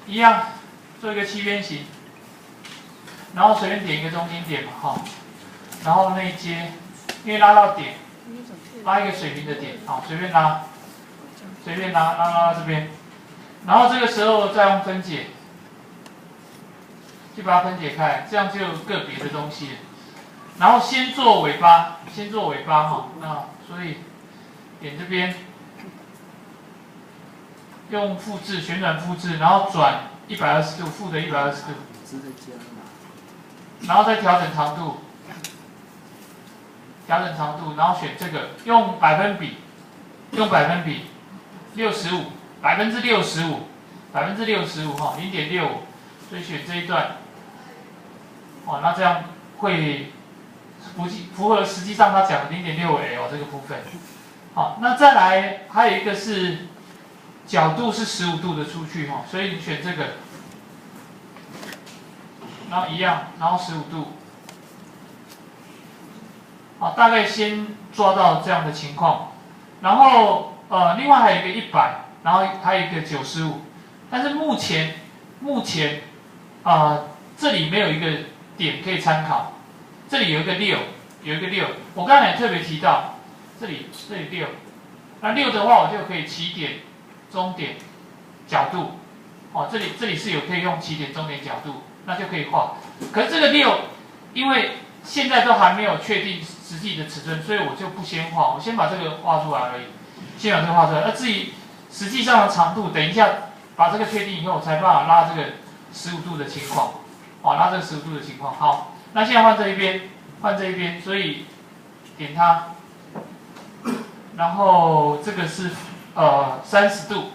一样做一个七边形，然后随便点一个中心点嘛，哈，然后内接，因为拉到点，拉一个水平的点，好，随便拉，随便拉到这边，然后这个时候再用分解，就把它分解开，这样就有个别的东西了。然后先做尾巴，哈，那所以点这边，用复制旋转复制，然后转120度，负的120度，然后再调整长度，然后选这个，用百分比，65%，65%哈，0.65，所以选这一段，哦，那这样会符合实际上他讲的0.65L 这个部分。好，那再来还有一个是角度是15度的出去哈，所以你选这个，然后一样，然后15度。好，大概先抓到这样的情况，然后另外还有一个100，然后还有一个95，但是目前这里没有一个点可以参考，这里有一个6，我刚才也特别提到，这里6，那6的话我就可以起点、终点、角度，哦，这里是有可以用起点、终点、角度，那就可以画。可是这个6，因为现在都还没有确定实际的尺寸，所以我就不先画，我先把这个画出来而已，而至于实际上的长度，等一下把这个确定以后，我才办法拉这个15度的情况，拉这个15度的情况。好，那现在换这一边，所以点它，然后这个是30度，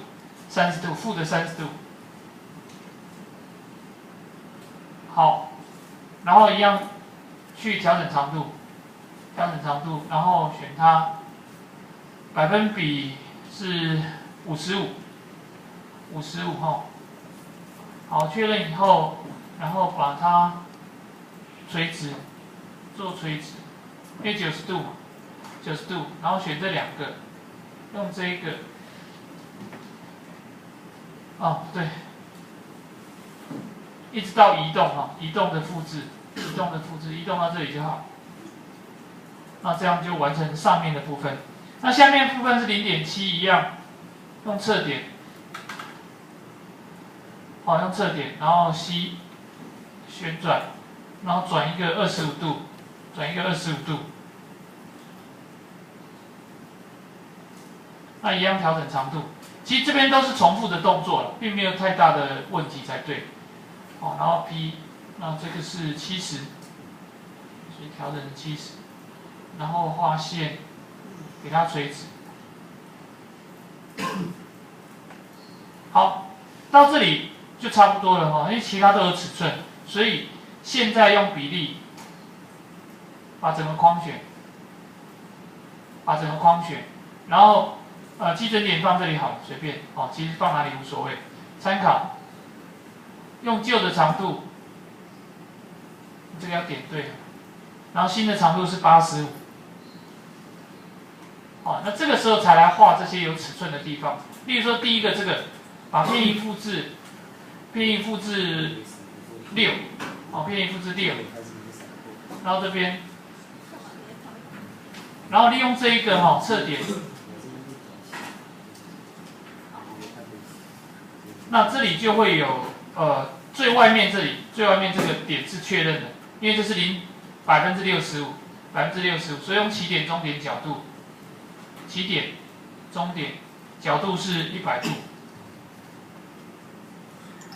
负的30度。好，然后一样去调整长度，然后选它，百分比是55哈。好，确认以后，然后把它垂直，做垂直，因为90度嘛，90度，然后选这2个，用这一个，哦对，一直到移动哈，移动的复制，移动到这里就好。那这样就完成上面的部分。那下面部分是0.7一样，用侧点，好，用侧点，然后吸，旋转，然后转一个25度，那一样调整长度。其实这边都是重复的动作了，并没有太大的问题才对。好，然后 P， 那这个是70，所以调整成70，然后画线，给它垂直。好，到这里就差不多了哈，因为其他都有尺寸，所以现在用比例把整个框选，然后基准点放这里好了，随便哦，其实放哪里无所谓，参考。用旧的长度，这个要点对，然后新的长度是85。哦，那这个时候才来画这些有尺寸的地方。例如说第一个这个，把片印复制6，哦，片印复制6，然后这边，然后利用这一个侧点，那这里就会有最外面这个点是确认的，因为这是65%，所以用起点、终点角度，起点、终点角度是100度，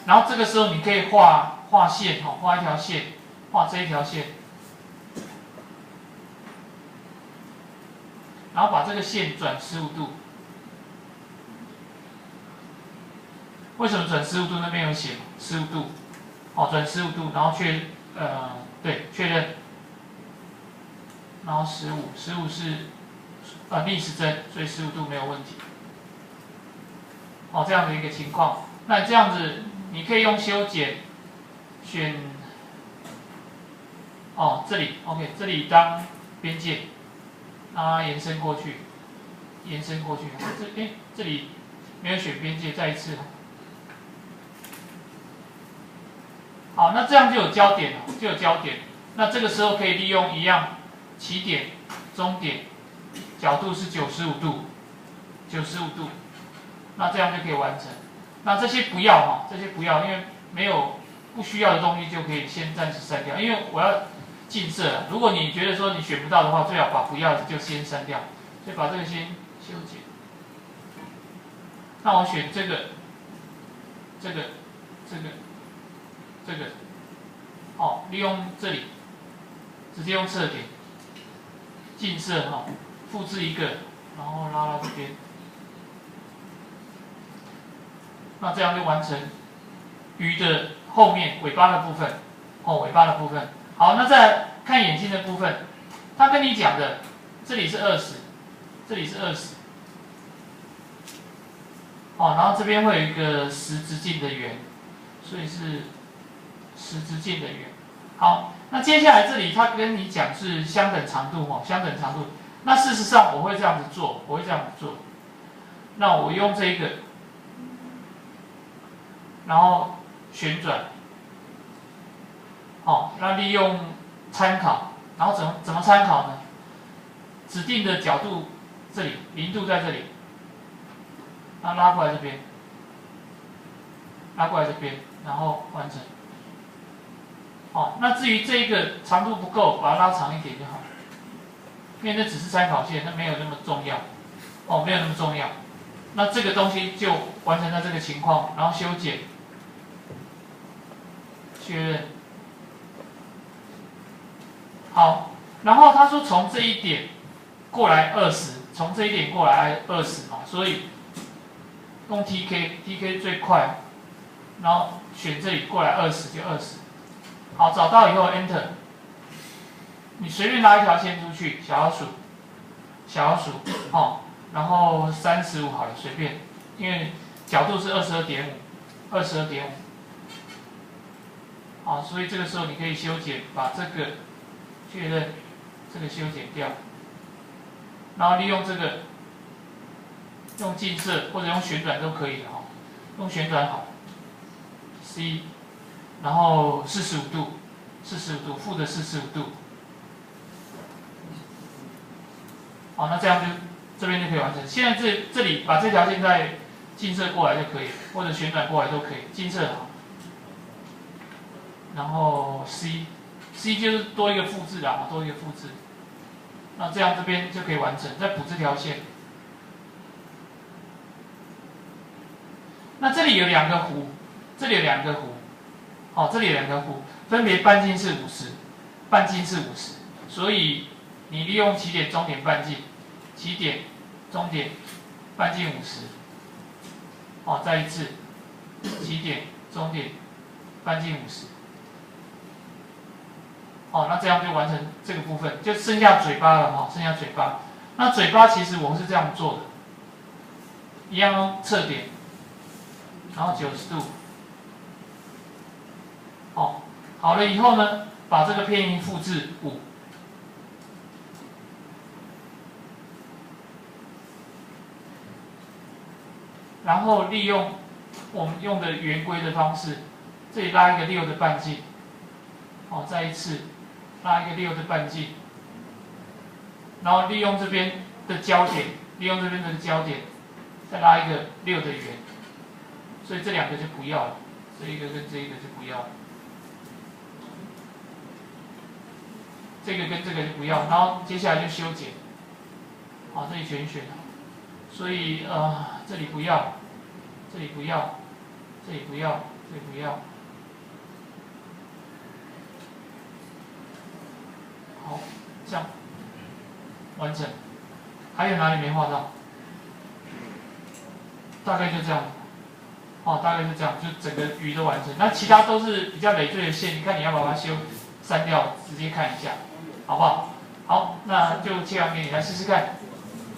然后这个时候你可以画线，画一条线，画这一条线，然后把这个线转15度。为什么转15度？那边有写15度，哦，转15度，然后确认，然后15是逆时针，所以15度没有问题。哦，这样的一个情况，那这样子你可以用修剪选，哦，这里 OK， 这里当边界，让它延伸过去，这里没有选边界，再一次。好，那这样就有焦点了，就有焦点。那这个时候可以利用一样起点、终点，角度是95度，95度。那这样就可以完成。那这些不要哈，这些不要，因为没有不需要的东西就可以先暂时删掉，因为我要近色。如果你觉得说你选不到的话，最好把不要的就先删掉。所以把这个先修剪。那我选这个，哦，利用这里，直接用侧点，近色哈，复制一个，然后拉到这边。那这样就完成鱼的后面尾巴的部分，尾巴的部分。好，那再来看眼睛的部分，他跟你讲的，这里是20，这里是20，然后这边会有一个10直径的圆，所以是10直径的圆。好，那接下来这里他跟你讲是相等长度相等长度。那事实上我会这样子做，那我用这一个。然后旋转，那利用参考，然后怎么参考呢？指定的角度这里0度在这里，那拉过来这边，然后完成。那至于这一个长度不够，把它拉长一点就好，因为那只是参考线，那没有那么重要，没有那么重要。那这个东西就完成了这个情况，然后修剪。确认，好，然后他说从这一点过来20，从这一点过来20嘛，所以用 TK 最快，然后选这里过来20就20，好，找到以后 Enter， 你随便拉一条线出去，小老鼠，然后35好了，随便，因为角度是22.5。好，所以这个时候你可以修剪，把这个确认，这个修剪掉，然后利用这个用近色或者用旋转都可以的用旋转好 ，C， 然后45度，负的45度，好，那这样就这边就可以完成。现在这里把这条线再近色过来就可以，或者旋转过来都可以，近色好。然后 C 就是多一个复制啦，那这样这边就可以完成，再补这条线。那这里有2个弧，这里有2个弧，分别半径是50，所以你利用起点、终点、半径，起点、终点、半径50，再一次，起点、终点、半径50。那这样就完成这个部分，就剩下嘴巴了那嘴巴其实我们是这样做的，一样侧点，然后90度。好了以后呢，把这个偏移复制5，然后利用我们用的圆规的方式，这里拉一个6的半径，再一次。拉一个6的半径，然后利用这边的焦点，再拉一个6的圆，所以这2个就不要了，这一个跟这一个就不要了，这个跟这个就不要，然后接下来就修剪，这里全选，所以这里不要，这里不要，好，这样完成。还有哪里没画到？大概就这样。大概就这样，就整个鱼都完成。那其他都是比较累赘的线，你看你要把它删掉，直接看一下，好不好？好，那就切完给你来试试看。